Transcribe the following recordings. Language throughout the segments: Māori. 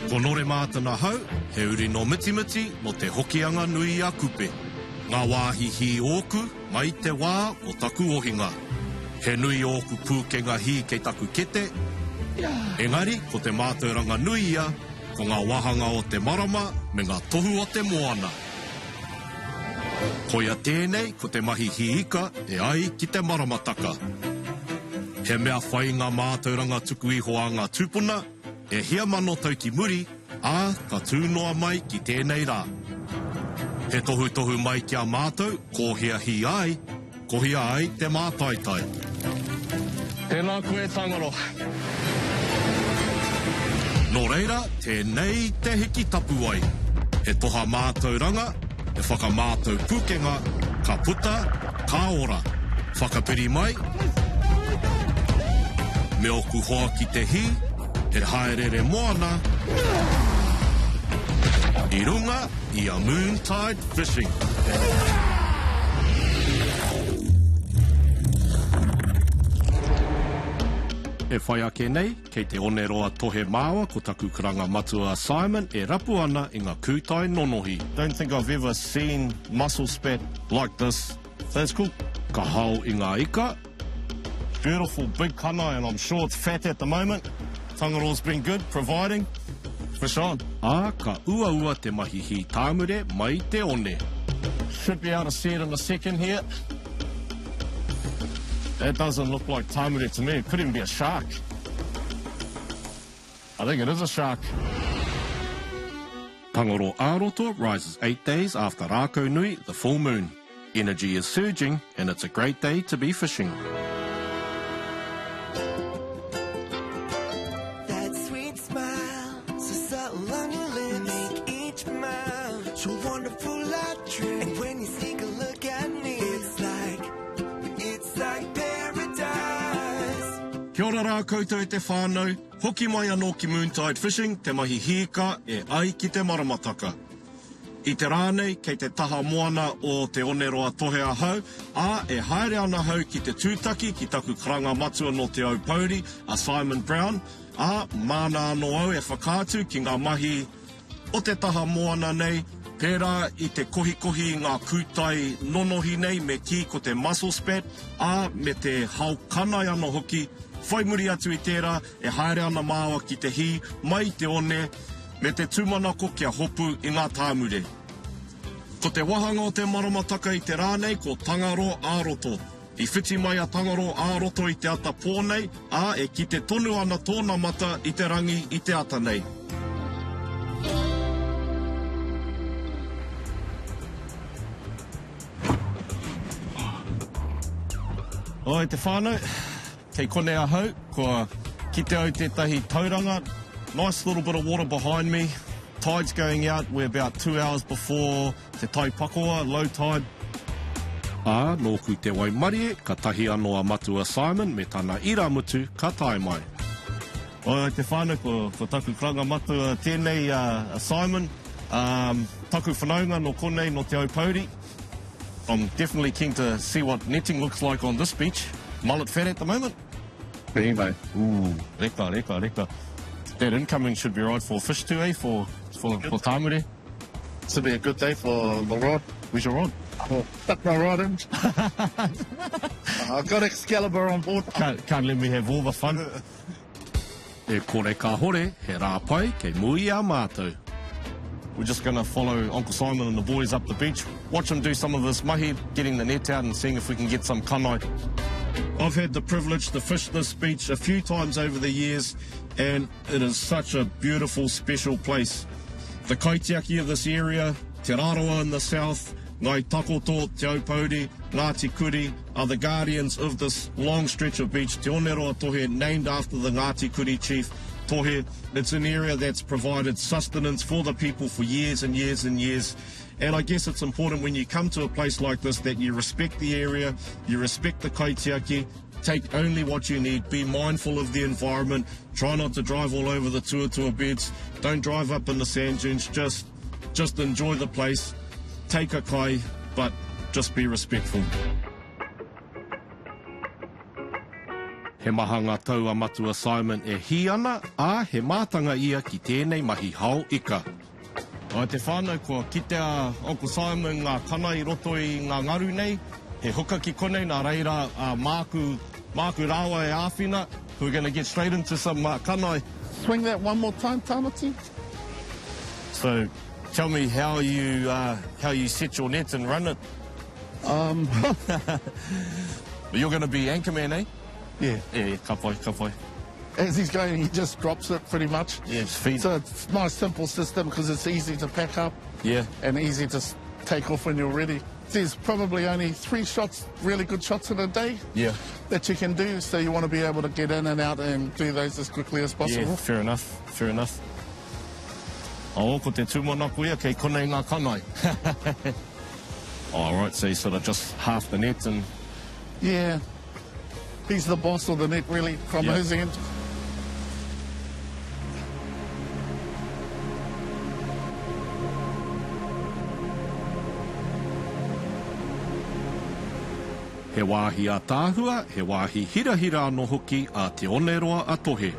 Ko Nore mātana hau, he uri no mitimiti mo te hokianga nui a kupe. Ngā wāhi hi ōku mai te wā o taku ohinga. He nui ōku pūkenga hi kei taku kete. Engari, ko te mātauranga nui ia, ko ngā wahanga o te marama me ngā tohu o te moana. Ko ia tēnei, ko te mahi hi ika e ai ki te maramataka. He mea whai ngā mātauranga tuku iho a ngā tūpuna, e hia mano tau ki muri, ā ka tūnoa mai ki tēnei rā. He tohu mai kia mātou, ko hia hi ai, ko hia ai te mātaitai. Tēnā koe Tangaroa. Nō reira, tēnei te hiki tapu ai. He toha mātauranga, he whakamātau pūkenga, ka puta, ka ora. Whakapiri mai, me oku hoa ki te hi, he haerere moana, i runga i a Moontide Fishing. E whai ake nei, kei Te-Oneroa-a-Tōhē māua, ko taku karanga matua Simon, e rapu ana i ngā kūtai nonohi. Don't think I've ever seen mussel spat like this. That's cool. Ka hau i ngā ika, Beautiful big kanae, and I'm sure it's fat at the moment. Tangaroa's been good, providing. Fish on. ā ka ua te mahi hi tāmure mai te one. Should be able to see it in a second here. That doesn't look like tāmure to me. It could even be a shark. I think it is a shark. Tangaroa-ā-roto rises 8 days after Rākau Nui, the full moon. Energy is surging, and it's a great day to be fishing. That sweet smile, so subtle on your lips, make each mile so wonderful I dream. And when you sneak a look at me, it's like paradise. Kia ora rā koutou te whānau, hoki mai anō ki Moontide Fishing, te mahi hika e ai ki te maramataka. I te rānei, kei te taha moana o Te-Oneroa-a-Tōhē a hau, ā e haere ana hau ki te tūtaki, ki taku karanga matua no te au pauri, a Simon Brown, ā māna anō au e whakātu ki ngā mahi o te taha moana nei, pērā i te kohi ngā kūtai nonohi nei me ki ko te mussel spat, ā me te hau kanae ana hoki, whai muri atu i tērā, e haere ana māua ki te hi, mai te one, me te tūmanako kia hopu i ngā tāmure. Ko te wahanga o te maramataka i te rānei, ko Tangaroa-ā-roto. I whiti mai a Tangaroa-ā-roto i te ata pōnei, ā e ki te tonu ana tōna mata i te rangi i te ata nei. Oi te whānau, kei konei a hau, kua kite au tētahi tauranga. Nice little bit of water behind me. Tide's going out. We're about 2 hours before te taipakoa, low tide. Ā, nōku te waimarie, ka tahi anō a matua Simon, me tāna iramutu, ka tae mai. Oi te whānau, ko taku karanga matua tēnei a Simon. Taku whanaunga no konei no te au pauri. I'm definitely keen to see what netting looks like on this beach. Mullet fat at the moment. Anyway, Ooh, reka. That incoming should be right for fish too, eh? For tāmure. this will be a good day for the rod. Where's your rod? I'll tuck my rod in. I've got Excalibur on board. Can't let me have all the fun. E kore ka hore, he rāpai, kei mui a mātou. We're just going to follow Uncle Simon and the boys up the beach, watch them do some of this mahi, getting the net out and seeing if we can get some kanae. I've had the privilege to fish this beach a few times over the years, and it is such a beautiful, special place. The kaitiaki of this area, Te Raroa in the south, Ngai Takoto, Te Aupauri, Ngāti Kuri are the guardians of this long stretch of beach, Te-Oneroa-a-Tōhē, named after the Ngāti Kuri chief, Tōhē. It's an area that's provided sustenance for the people for years and years and years. And I guess it's important when you come to a place like this that you respect the area, you respect the kaitiaki, take only what you need, be mindful of the environment, try not to drive all over the tuatua beds, don't drive up in the sand dunes, just enjoy the place, take a kai, but just be respectful. He He maha ngā tau amatu assignment e hi ana, a he mātanga ia ki tēnei mahi hao ika. Ai te whānau kua kitea Uncle Simon ngā kanae roto i ngā ngaru nei, he huka ki konei nā reira māku rāwa e āwhina. We're going to get straight into some kanae. Swing that one more time, Tamati. So, tell me how you set your net and run it. You're going to be anchorman, eh? Yeah. Yeah, ka pai. As he's going, he just drops it pretty much. Yeah, just feed. So it's a nice simple system because it's easy to pack up. Yeah. And easy to take off when you're ready. There's probably only 3 shots, really good shots in a day. Yeah. That you can do, so you want to be able to get in and out and do those as quickly as possible. Yeah, fair enough. Oh, ko te tūmanaku ia kei konei ngā kanae. All right, so you sort of just half the net and... Yeah. He's the boss of the net, really, from his end. He wāhi a tāhua, he wāhi hirahira anō hoki a Te-Oneroa-a-Tōhē.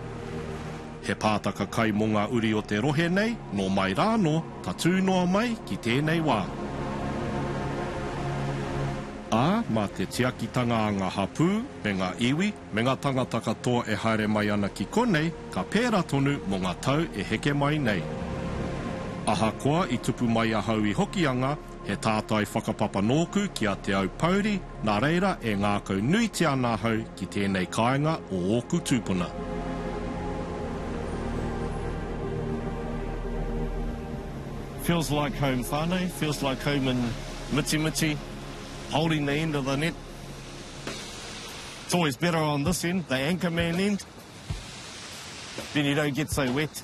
He pātaka kai mō ngā uri o te rohe nei, nō mai rāno, ta tūnoa mai ki tēnei wā. Ā, mā te tiakitanga a ngā hapū, me ngā iwi, me ngā tangata katoa e haere mai ana ki konei, ka pērā tonu mō ngā tau e heke mai nei. Ahakoa i tupu mai a hau i hokianga, he tātai whakapapa nōku ki a te au pauri, nā reira e ngākau nui te ana hau ki tēnei kāinga o ōku tūpuna. Feels like home whānau, feels like home in Miti, holding the end of the net. It's always better on this end, the anchorman end. Then you don't get so wet.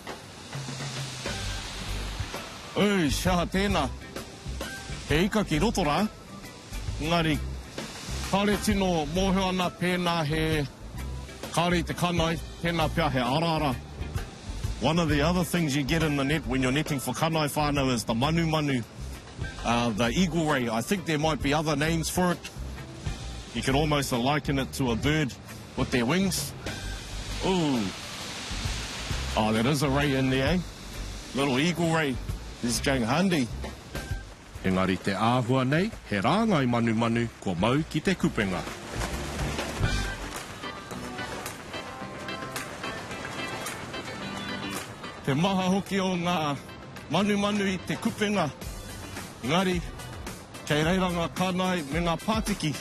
Ui, shaha tēnā. He ika ki roto rā. Ngari, kāre tino mōhio ana pēnā he kāre te kanae, tēnā pia he arara. One of the other things you get in the net when you're netting for kanae whānau is the manu, the eagle ray. I think there might be other names for it. You can almost liken it to a bird with their wings. Ooh. Oh, there is a ray in there, eh? Little eagle ray. This is going handy. Engari te āhua nei, he rāngai manu ko mau ki te kupenga. Te maha hoki o ngā manu i te kupenga. Engari, kei reira ngā kānai me ngā pātiki.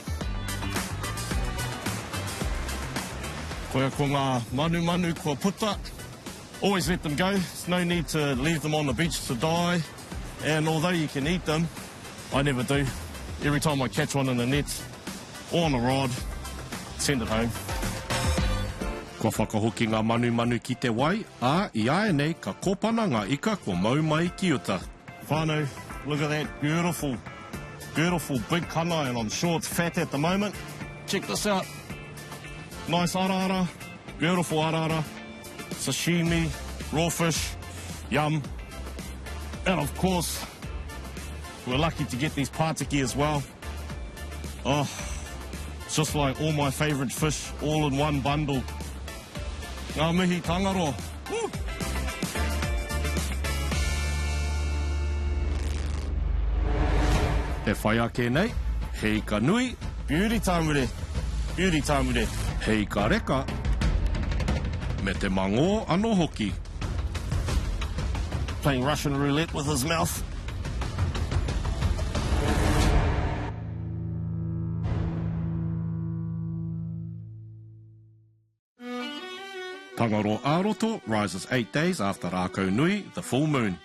Koia ko ngā manu kua puta. Always let them go. There's no need to leave them on the beach to die. And although you can eat them, I never do. Every time I catch one in the net or on a rod, send it home. Kua whakahoki ngā manu ki te wai, ā I ae nei ka kōpana ngā ika kua mau mai ki uta. Whānau, look at that beautiful big kanae, and I'm sure it's fat at the moment. Check this out. Nice arara, beautiful arara, sashimi, raw fish, yum. And of course, we're lucky to get these pātiki as well. Oh, it's just like all my favourite fish, all in one bundle. Ngā mihi Tangaroa. Woo! He whai ake nei, he ika nui, beauty tāmure, he ika reka, me te mangō anō hoki. Playing Russian roulette with his mouth. Tangaroa-ā-roto rises 8 days after Rākau Nui, the full moon.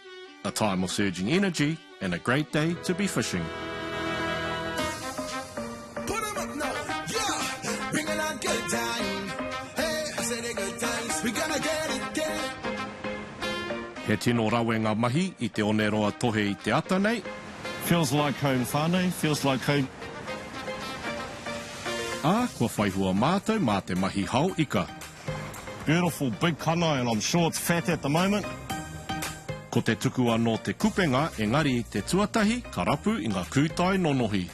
A time of surging energy and a great day to be fishing. Put 'em up now, yeah, bring it on good time. Hey, I said a good times, we gonna get it. He tino rawe ngā mahi I Te-Oneroa-a-Tōhē I te ata nei. Feels like home whānau, feels like home. Ā, kua whaihua mātou mā te mahi hau ika. Beautiful big kanae, and I'm sure it's fat at the moment. Ko te tuku anō te kupenga, engari te tuatahi, ka rapu I ngā kūtai nonohi.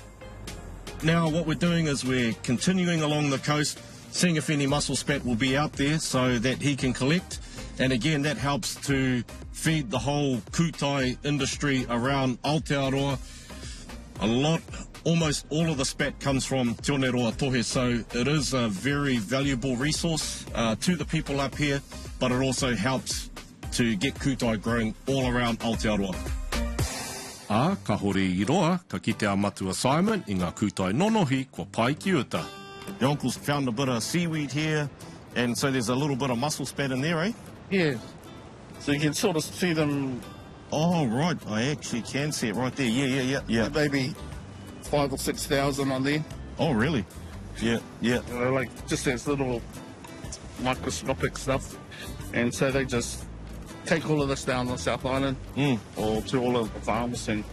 Now what we're doing is we're continuing along the coast, seeing if any mussel spat will be out there so that he can collect. And again, that helps to feed the whole kūtai industry around Aotearoa. Almost all of the spat comes from Te-Oneroa-a-Tōhē, so it is a very valuable resource to the people up here, but it also helps to get kūtai growing all around Aotearoa. Ka hore I roa, ka kite a matu assignment I ngā kūtai nonohi kua pai ki uta. Your uncle's found a bit of seaweed here, and so there's a little bit of mussel spat in there, eh? Yeah. So you can sort of see them. Oh, right. I actually can see it right there. Yeah. Maybe 5,000 or 6,000 on there. Oh, really? Yeah. Like just as little microscopic stuff. And so they just take all of this down on South Island or to all of the farms and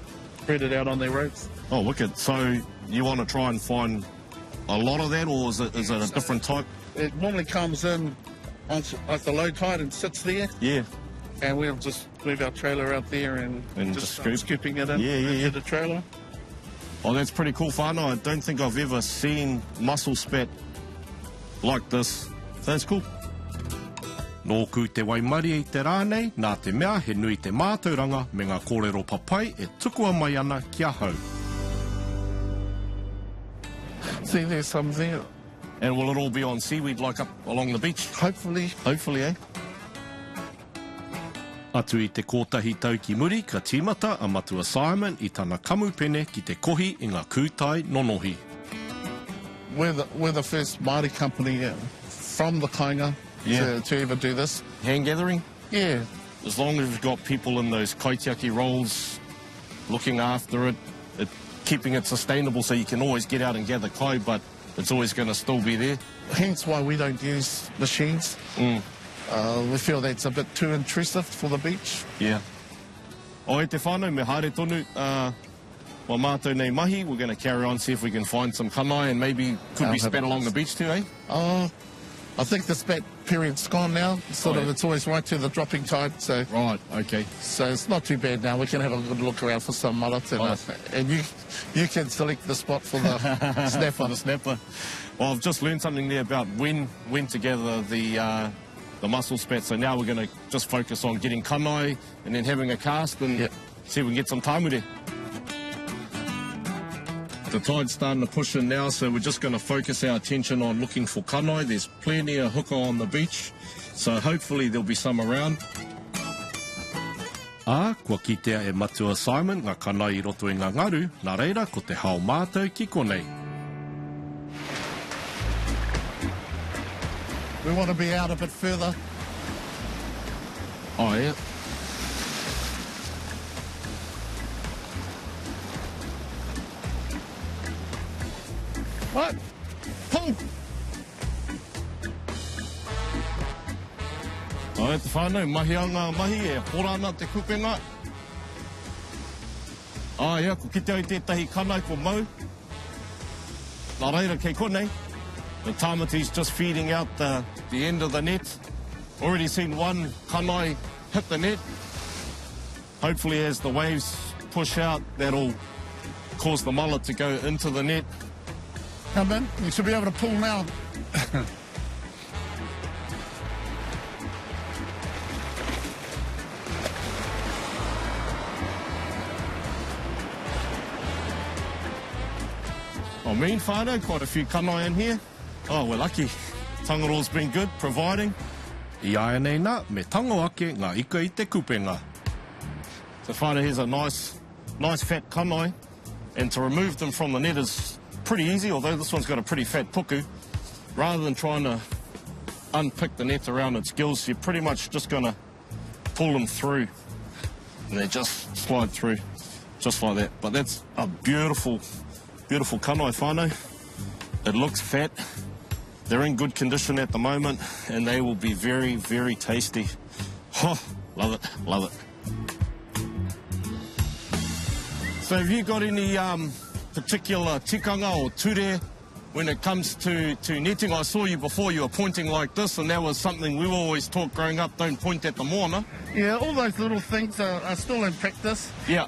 spread it out on their roads. Oh, wicked. So you want to try and find a lot of that, or is it a different type? It normally comes in at the low tide and sits there. Yeah. And we'll just move our trailer out there and just start scooping it in into the trailer. Oh, that's pretty cool, whānau. I don't think I've ever seen mussel spat like this. That's cool. Nō ku te waimari I te rānei, nā te mea he nui te mātauranga me ngā kōrero papai e tukua mai ana kia hau. See, there's some there. And will it all be on seaweed like up along the beach? Hopefully. Hopefully, eh? Atu I te kōtahi tau ki muri, ka tīmata a matu assignment I tana kamupene ki te kohi I ngā kūtai nonohi. We're the first Māori company from the kainga to ever do this. Hand gathering? Yeah. As long as you've got people in those kaitiaki roles looking after it, keeping it sustainable so you can always get out and gather kai, but it's always going to still be there. Hence why we don't use machines. We feel that's a bit too intrusive for the beach. Yeah. O e te whānau, me haere tonu, wa mātou nei mahi, we're going to carry on, see if we can find some kanae and maybe could be spat along the beach too, eh? I think the spat period's gone now. It's always right to the dropping tide. So right, okay. So it's not too bad now. We can have a good look around for some mullet, and you can select the spot for the snapper. The snapper. Well, I've just learned something there about when to gather the mussel spat. So now we're going to just focus on getting kanae and then having a cast and see if we can get some tāmure. The tide's starting to push in now, so we're just going to focus our attention on looking for kanae. There's plenty of hooko on the beach, so hopefully there'll be some around. Kua kitea e matu assignment ngā kanae I roto I ngā ngaru, nā reira ko te hao mātou ki konei. We want to be out a bit further. Oh, yeah. What? Pull! O e te whānau, mahi a ngā mahi e horana te kupenga. Ia, ko kite au tētahi kanae ko mau. Nā reira kei konei. The tāmate's just feeding out the end of the net. Already seen one kanae hit the net. Hopefully as the waves push out, that'll cause the mullet to go into the net. Come in. You should be able to pull now. Oh, mean whānau, quite a few kanae in here. Oh, we're lucky. Tangaroa's been good, providing. I aia nei nā, me tango ake ngā ika I te kupenga. So whānau, here's a nice fat kanae. And to remove them from the net is pretty easy, although this one's got a pretty fat puku. Rather than trying to unpick the net around its gills, you're pretty much just going to pull them through. And they just slide through, just like that. But that's a beautiful, beautiful kanae whānau. It looks fat. They're in good condition at the moment, and they will be very, very tasty. Oh, love it, love it. So have you got any particular tikanga or ture when it comes to netting? I saw you before, you were pointing like this, and that was something we always taught growing up, don't point at the moana. Yeah, all those little things are still in practice. Yeah.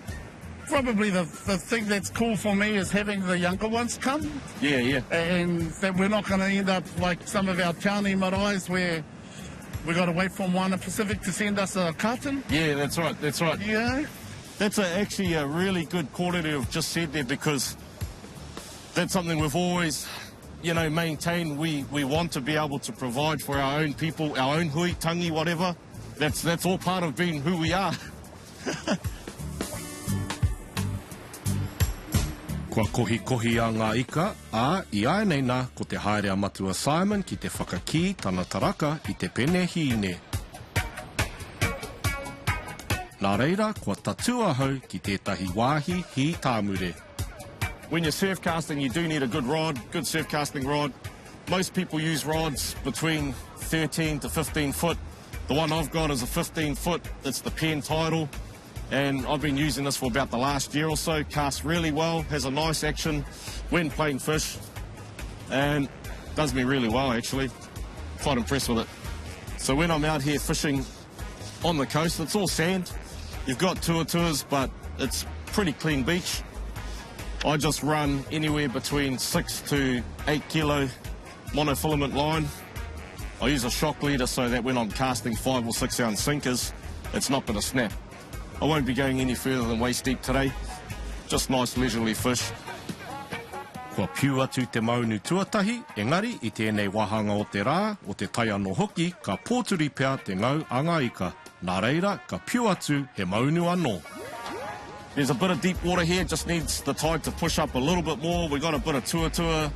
Probably the thing that's cool for me is having the younger ones come. Yeah, yeah. And that we're not going to end up like some of our Tāne maraes where we got to wait for Moana Pacific to send us a carton. Yeah, that's right, that's right. Yeah. That's actually a really good quality you've just said there, because that's something we've always, maintained. We want to be able to provide for our own people, our own hui, tangi, whatever. That's all part of being who we are. Kua kohi a ngā ika, I ai nei nā ko te haere matua Simon ki te whakaki tana taraka I te pene hine. Nā reira, kua tatua hau ki tētahi wāhi hi tāmure. When you're surf casting, you do need a good rod, good surf casting rod. Most people use rods between 13 to 15 foot. The one I've got is a 15 foot. It's the Penn Tidal. And I've been using this for about the last year or so. Casts really well, has a nice action when playing fish, and does me really well actually. Quite impressed with it. So when I'm out here fishing on the coast, it's all sand. You've got tours, but it's pretty clean beach. I just run anywhere between 6 to 8 kilo monofilament line. I use a shock leader so that when I'm casting 5 or 6 ounce sinkers, it's not going to snap. I won't be going any further than waist deep today. Just nice leisurely fish. Kua piu atu te maunu tuatahi, engari I tēnei wahanga o te rā, o te tai anō hoki, ka pōturi pea te ngau anga ika. Nā reira, ka piu atu he maunu anō. There's a bit of deep water here, just needs the tide to push up a little bit more. We've got a bit of tua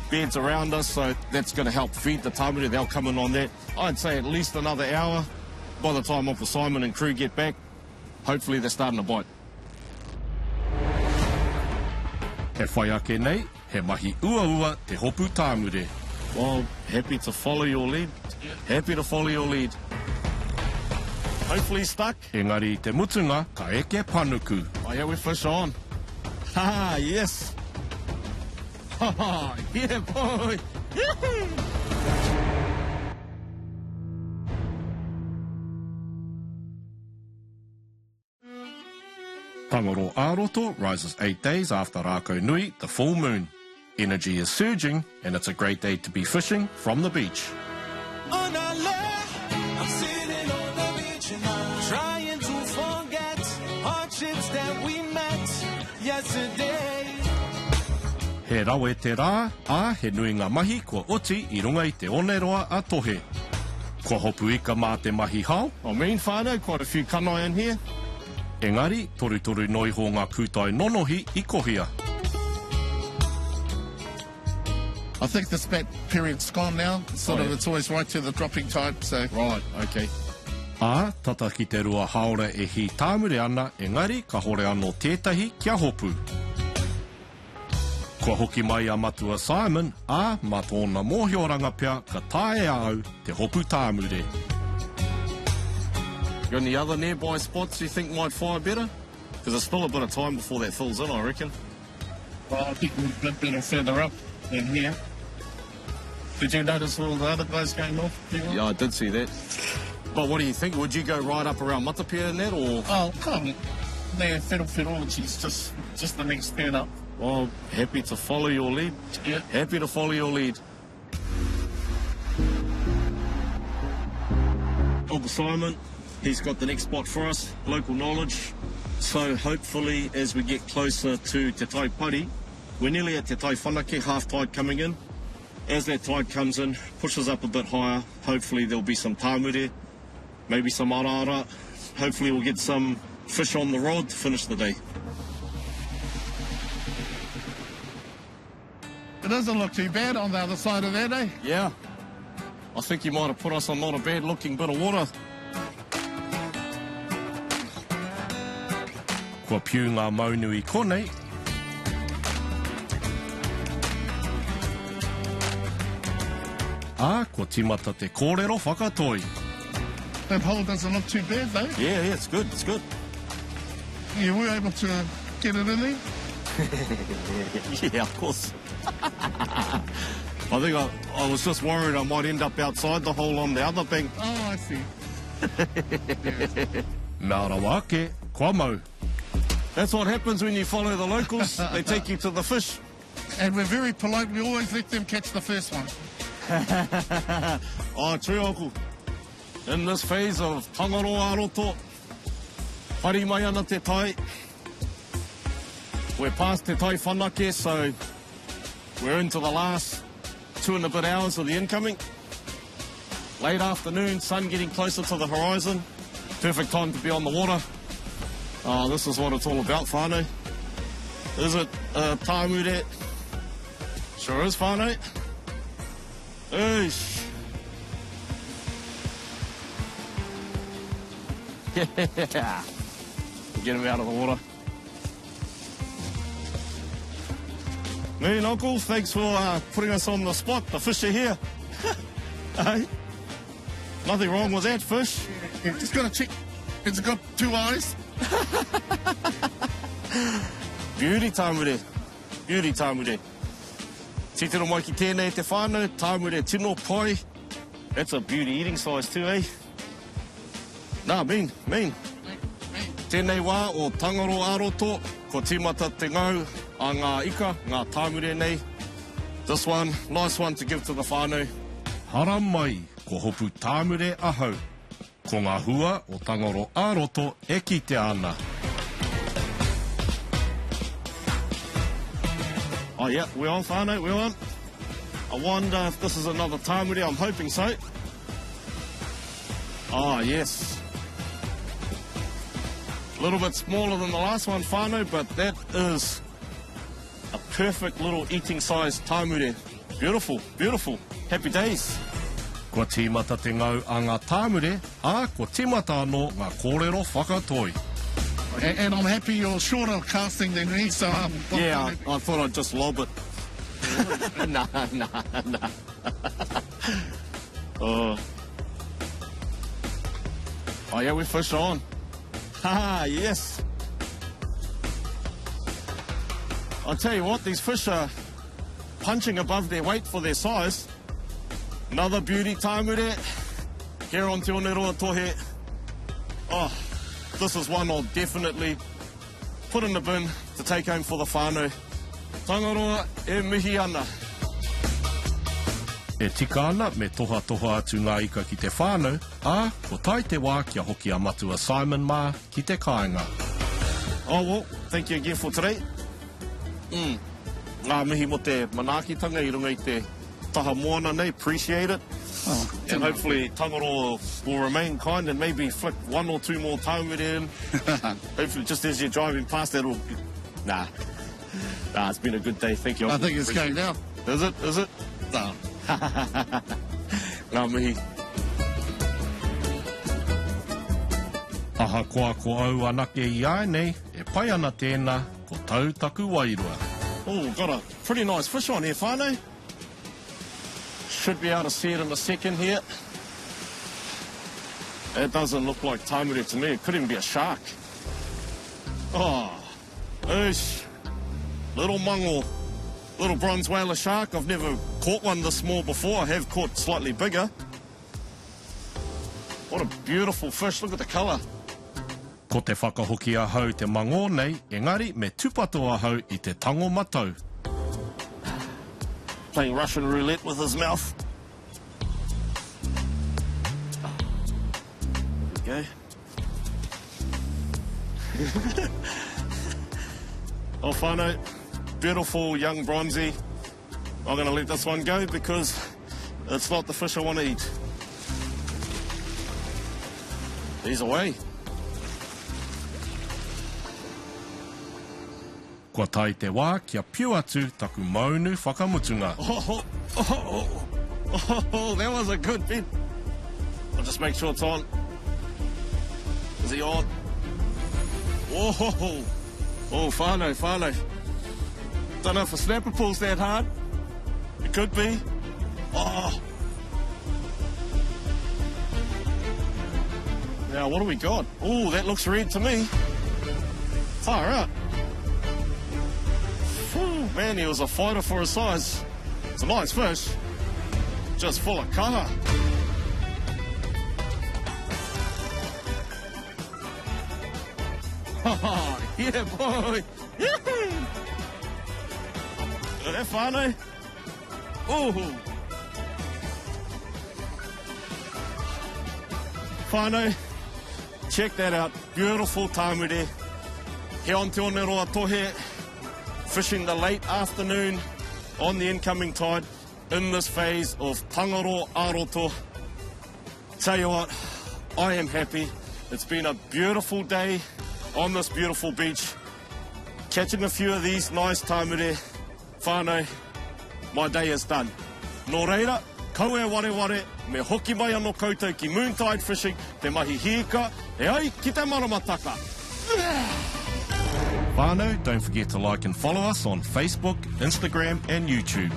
beds around us, so that's going to help feed the tāmure. They'll come in on that. I'd say at least another hour by the time Uncle Simon and crew get back. Hopefully they're starting to bite. He whai ake nei, he mahi ua te hopu tāmure. Well, happy to follow your lead. Happy to follow your lead. Hopefully stuck. Engari te mutunga ka eke panuku. Oh yeah, we fish on. Ha, yes. Ha, yeah, boy. Tangaroa-ā-roto rises 8 days after Rākau Nui, the full moon. Energy is surging, and it's a great day to be fishing from the beach. On our left, I'm sitting on the beach and I'm trying to forget hardships that we met yesterday. He rawe te rā, he nui ngā mahi kua oti I runga I Te-Oneroa-a-Tōhē. Kua hopu ika mā te mahi hao. I mean, whānau, quite a few kanae in here. Engari, toru noi ho ngā kūtai nonohi I kohia. I think the spat period's gone now. It's always right to the dropping tide, so... Right, okay. Tata ki te rua haora e hi tāmure ana, engari, ka hore anō tētahi kia hopu. Kua hoki mai a matua Simon, mā tōna mōhioranga pia, ka tae au te hopu tāmure. Got any other nearby spots you think might fire better? Because there's still a bit of time before that fills in, I reckon. Well, I think we're a bit better further up than here. Did you notice all the other guys going off? Yeah, I did see that. But what do you think? Would you go right up around Matapia and that, or...? Oh, come on. There, Whittle, which is just the next turn up. Well, happy to follow your lead. Yeah. Happy to follow your lead. Uncle Simon, he's got the next spot for us, local knowledge. So hopefully as we get closer to Te Tai Pari, we're nearly at Te Tai Whanake, half tide coming in. As that tide comes in, pushes up a bit higher, hopefully there'll be some tāmure, maybe some arara. Hopefully we'll get some fish on the rod to finish the day. It doesn't look too bad on the other side of that, eh? Yeah. I think you might have put us on not a bad looking bit of water. Kua piu ngā maunu I konei. Kua timata te kōrero whakatoi. That hole doesn't look too bad, though. Yeah, it's good, it's good. You were able to get it in there? Yeah, of course. I think I was just worried I might end up outside the hole on the other bank. Oh, I see. Mā rawa ake, kua mau. That's what happens when you follow the locals. They take you to the fish. And we're very polite. We always let them catch the first one. Oh, true, uncle. In this phase of Tangaroa-ā-roto, whare mai ana te tai. We're past te tai whanake, so we're into the last 2 and a bit hours of the incoming. Late afternoon, sun getting closer to the horizon. Perfect time to be on the water. Oh, this is what it's all about, whānau. Is it tāmure? Sure is, whānau. Oosh. Yeah. Get him out of the water. Moon, uncle, thanks for putting us on the spot. The fish are here. Hey? Nothing wrong with that fish. Yeah, just got to check. It's got 2 eyes. Beauty tāmure. Beauty tāmure. Titero mai ki tēnei te whānau, tāmure tino pai. That's a beauty eating size too, eh? Nā, mean. Tēnei wā o Tangaroa-ā-roto, ko tīmata te ngau a ngā ika, ngā tāmure nei. This one, nice one to give to the whānau. Hara mai, ko hopu tāmure ahau. Ko ngā hua o Tangaroa-ā-roto e kite ana. Oh yeah, we're on whānau, we're on. I wonder if this is another tāmure, I'm hoping so. Oh yes. A little bit smaller than the last one, whānau, but that is a perfect little eating size tāmure. Beautiful, beautiful. Happy days. Kua tīmata te ngau a ngā tāmure, a ko tīmata anō ngā kōrero whakatoi. And I'm happy you're shorter casting than me, so Yeah, I thought I'd just lob it. Nah. Oh yeah, we fish on. Haha, yes. I'll tell you what, these fish are punching above their weight for their size. Another beauty tāmure here on Te-Oneroa-a-Tōhē. Oh, this is one I'll definitely put in the bin to take home for the whānau. Tangaroa e mihi ana. E tika ana me toha atu ngā ika ki te whānau, a ko tai te wā kia hoki a matua Simon Mā ki te kāinga. Oh well, thank you again for today. Ngā mihi mo te manaakitanga I runga I te taha moana nei, appreciate it. And hopefully Tangaroa will remain kind and maybe flick 1 or 2 more tāmure in. Hopefully just as you're driving past that'll... Nah, it's been a good day, thank you. I think it's going now. Is it? No. Ngā mihi. Aha koa ko au anake I ai nei, e pai ana tēnā ko tautaku wairua. Oh, got a pretty nice fish on here, whānau. Should be able to see it in a second here. It doesn't look like tāmure to me. It could even be a shark. Oh, oosh. Little mango. Little bronze whaler shark. I've never caught one this small before. I have caught slightly bigger. What a beautiful fish. Look at the colour. Ko te whakahoki ahau te mango nei, engari me tupato ahau I te tango matau. Playing Russian roulette with his mouth. There we go. Oh, whānau. Beautiful young bronzy. I'm going to let this one go because it's not the fish I want to eat. He's away. Kua tai te wā kia piu atu taku maunu whakamutunga. Oh, that was a good bit. I'll just make sure it's on. Is he on? Oh, whānau. Don't know if a snapper pulls that hard. It could be. Oh. Now, what do we got? Oh, that looks red to me. Far out. Whew, man, he was a fighter for his size. It's a nice fish. Just full of colour. Yeah, boy. That whānau. Ooh. Whānau, check that out. Beautiful tāmure. Here on Te-Oneroa-a-Tōhē, fishing the late afternoon on the incoming tide in this phase of Tangaroa-ā-roto. Tell you what, I am happy. It's been a beautiful day on this beautiful beach. Catching a few of these nice tāmure. Whānau, my day is done. Nō reira, kau e ware, me hoki mai anō koutou ki Moontide Fishing, te mahi hika, e ai ki te maramataka. Whānau, don't forget to like and follow us on Facebook, Instagram and YouTube.